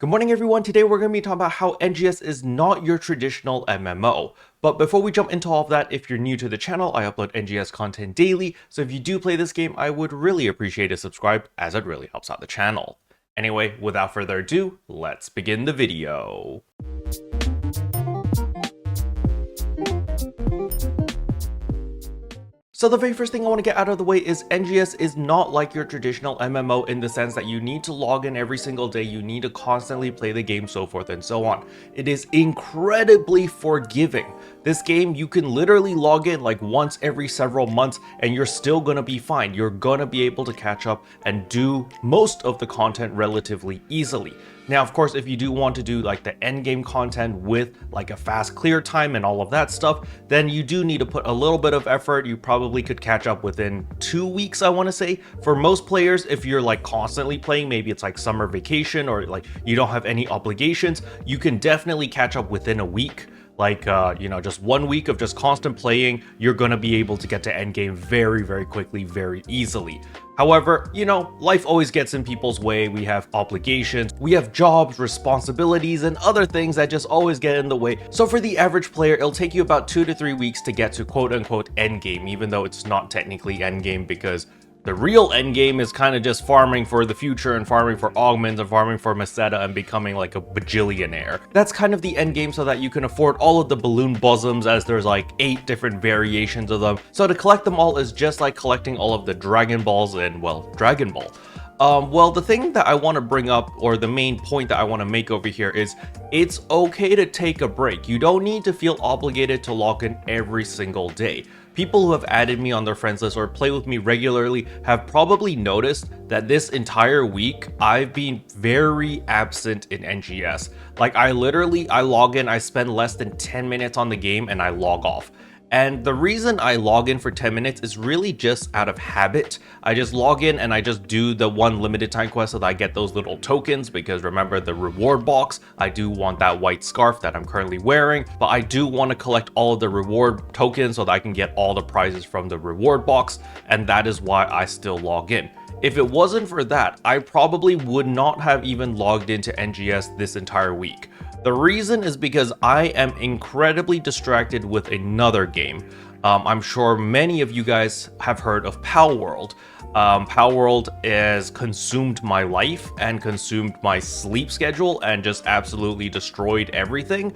Good morning everyone, today we're going to be talking about how NGS is not your traditional MMO. But before we jump into all of that, if you're new to the channel, I upload NGS content daily, so if you do play this game, I would really appreciate a subscribe as it really helps out the channel. Anyway, without further ado, let's begin the video. So the very first thing I want to get out of the way is NGS is not like your traditional MMO in the sense that you need to log in every single day, you need to constantly play the game, so forth and so on. It is incredibly forgiving. This game, you can literally log in like once every several months and you're still gonna be fine. You're gonna be able to catch up and do most of the content relatively easily. Now, of course, if you do want to do like the end game content with like a fast clear time and all of that stuff, then you do need to put a little bit of effort. You probably could catch up within 2 weeks, I want to say. For most players, if you're like constantly playing, maybe it's like summer vacation or like you don't have any obligations, you can definitely catch up within a week. Like, just 1 week of just constant playing, you're going to be able to get to endgame very, very quickly, very easily. However, life always gets in people's way. We have obligations, we have jobs, responsibilities, and other things that just always get in the way. So for the average player, it'll take you about 2 to 3 weeks to get to quote unquote endgame, even though it's not technically endgame because the real endgame is kind of just farming for the future and farming for augments and farming for Meseta and becoming like a bajillionaire. That's kind of the endgame so that you can afford all of the balloon bosoms, as there's like 8 different variations of them. So to collect them all is just like collecting all of the Dragon Balls in, well, Dragon Ball. The thing that I want to bring up, or the main point that I want to make over here is it's okay to take a break. You don't need to feel obligated to log in every single day. People who have added me on their friends list or play with me regularly have probably noticed that this entire week I've been very absent in NGS. Like I log in, I spend less than 10 minutes on the game and I log off. And the reason I log in for 10 minutes is really just out of habit. I just log in and I just do the one limited time quest so that I get those little tokens, because remember the reward box, I do want that white scarf that I'm currently wearing, but I do want to collect all of the reward tokens so that I can get all the prizes from the reward box, and that is why I still log in. If it wasn't for that, I probably would not have even logged into NGS this entire week. The reason is because I am incredibly distracted with another game. I'm sure many of you guys have heard of Palworld. Palworld has consumed my life and consumed my sleep schedule and just absolutely destroyed everything,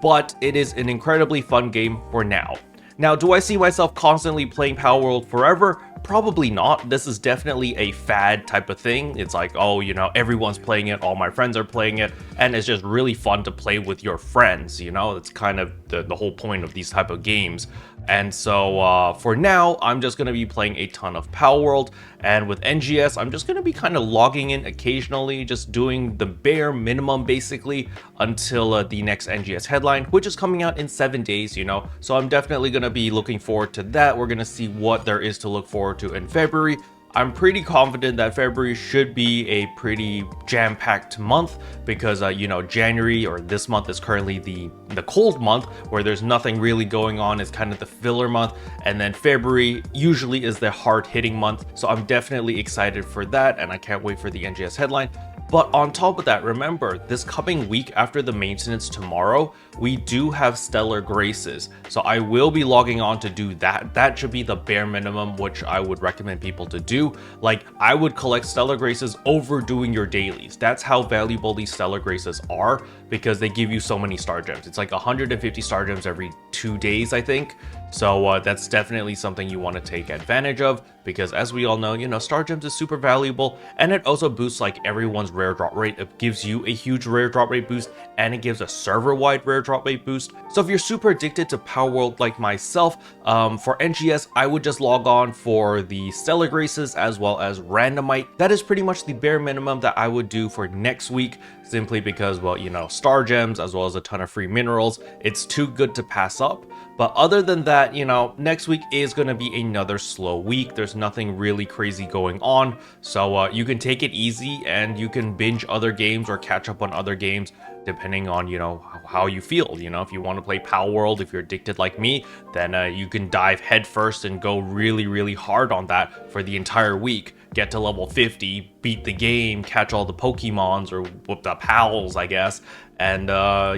but it is an incredibly fun game for now. Now, do I see myself constantly playing Palworld forever? Probably not. This is definitely a fad type of thing. It's like, oh, everyone's playing it, all my friends are playing it, and it's just really fun to play with your friends, It's kind of the whole point of these type of games. And so for now, I'm just going to be playing a ton of Palworld, and with NGS, I'm just going to be kind of logging in occasionally, just doing the bare minimum basically until the next NGS headline, which is coming out in 7 days, So I'm definitely going to be looking forward to that. We're going to see what there is to look forward to in February. I'm pretty confident that February should be a pretty jam-packed month because, January, or this month, is currently the cold month where there's nothing really going on. It's kind of the filler month. And then February usually is the hard-hitting month. So I'm definitely excited for that, and I can't wait for the NGS headline. But on top of that, remember, this coming week after the maintenance tomorrow, we do have Stellar Graces. So I will be logging on to do that. That should be the bare minimum, which I would recommend people to do. Like, I would collect Stellar Graces over doing your dailies. That's how valuable these Stellar Graces are, because they give you so many star gems. It's like 150 star gems every 2 days, I think. So that's definitely something you want to take advantage of, because as we all know, star gems is super valuable, and it also boosts like everyone's rare drop rate. It gives you a huge rare drop rate boost, and it gives a server-wide rare drop rate boost. So if you're super addicted to Palworld like myself, for NGS, I would just log on for the Stellar Graces as well as Randomite. That is pretty much the bare minimum that I would do for next week, simply because, well, star gems as well as a ton of free minerals, it's too good to pass up. But other than that, next week is going to be another slow week. There's nothing really crazy going on. So you can take it easy and you can binge other games or catch up on other games depending on, how you feel. If you want to play Palworld, if you're addicted like me, then you can dive headfirst and go really, really hard on that for the entire week. get to level 50, beat the game, catch all the Pokemons or whoop the pals, I guess. And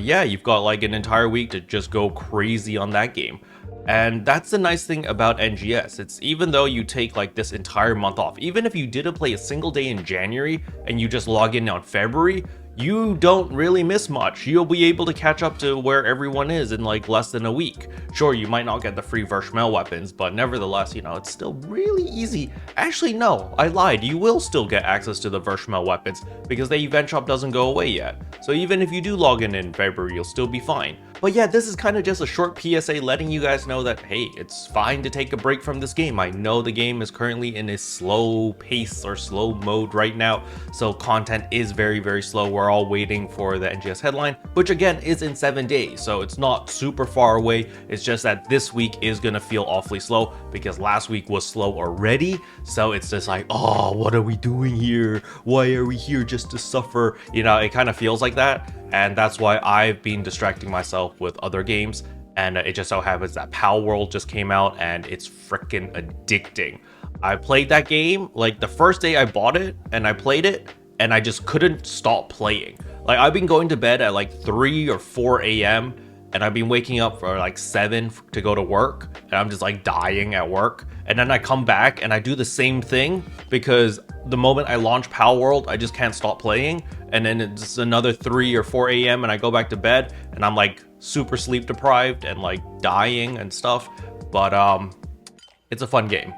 yeah, you've got like an entire week to just go crazy on that game. And that's the nice thing about NGS. It's even though you take like this entire month off, even if you didn't play a single day in January and you just log in on February, you don't really miss much. You'll be able to catch up to where everyone is in like less than a week. Sure, you might not get the free Vershmel weapons, but nevertheless, you know, it's still really easy. Actually, no, I lied. You will still get access to the Vershmel weapons because the event shop doesn't go away yet. So even if you do log in February, you'll still be fine. But yeah, this is kind of just a short PSA letting you guys know that, hey, it's fine to take a break from this game. I know the game is currently in a slow pace or slow mode right now, so content is very, very slow. We're all waiting for the NGS headline, which again is in 7 days, so it's not super far away. It's just that this week is gonna feel awfully slow because last week was slow already, so it's just like, oh, what are we doing here? Why are we here just to suffer? You know, it kind of feels like that. And that's why I've been distracting myself with other games, and it just so happens that Pal World just came out and it's freaking addicting. I played that game like the first day I bought it, and I played it and I just couldn't stop playing. Like, I've been going to bed at like 3 or 4 a.m. and I've been waking up for like 7 to go to work, and I'm just like dying at work. And then I come back and I do the same thing because the moment I launch Pal World, I just can't stop playing. And then it's another 3 or 4 a.m. and I go back to bed and I'm like super sleep deprived and like dying and stuff. But it's a fun game.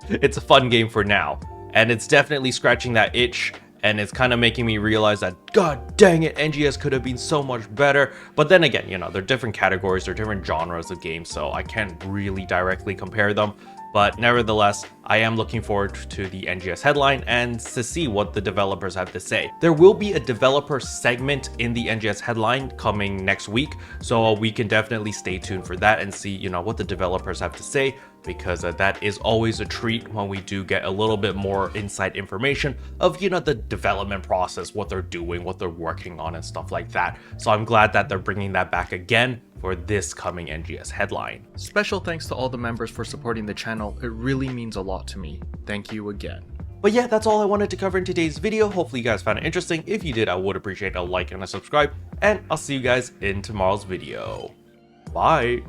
It's a fun game for now. And it's definitely scratching that itch. And it's kind of making me realize that, god dang it, NGS could have been so much better. But then again, you know, they're different categories, they're different genres of games, so I can't really directly compare them. But nevertheless, I am looking forward to the NGS headline and to see what the developers have to say. There will be a developer segment in the NGS headline coming next week, so we can definitely stay tuned for that and see, you know, what the developers have to say, because that is always a treat when we do get a little bit more inside information of, you know, the development process, what they're doing, what they're working on and stuff like that. So I'm glad that they're bringing that back again for this coming NGS headline. Special thanks to all the members for supporting the channel. It really means a lot to me. Thank you again. But yeah, that's all I wanted to cover in today's video. Hopefully you guys found it interesting. If you did, I would appreciate a like and a subscribe, and I'll see you guys in tomorrow's video. Bye.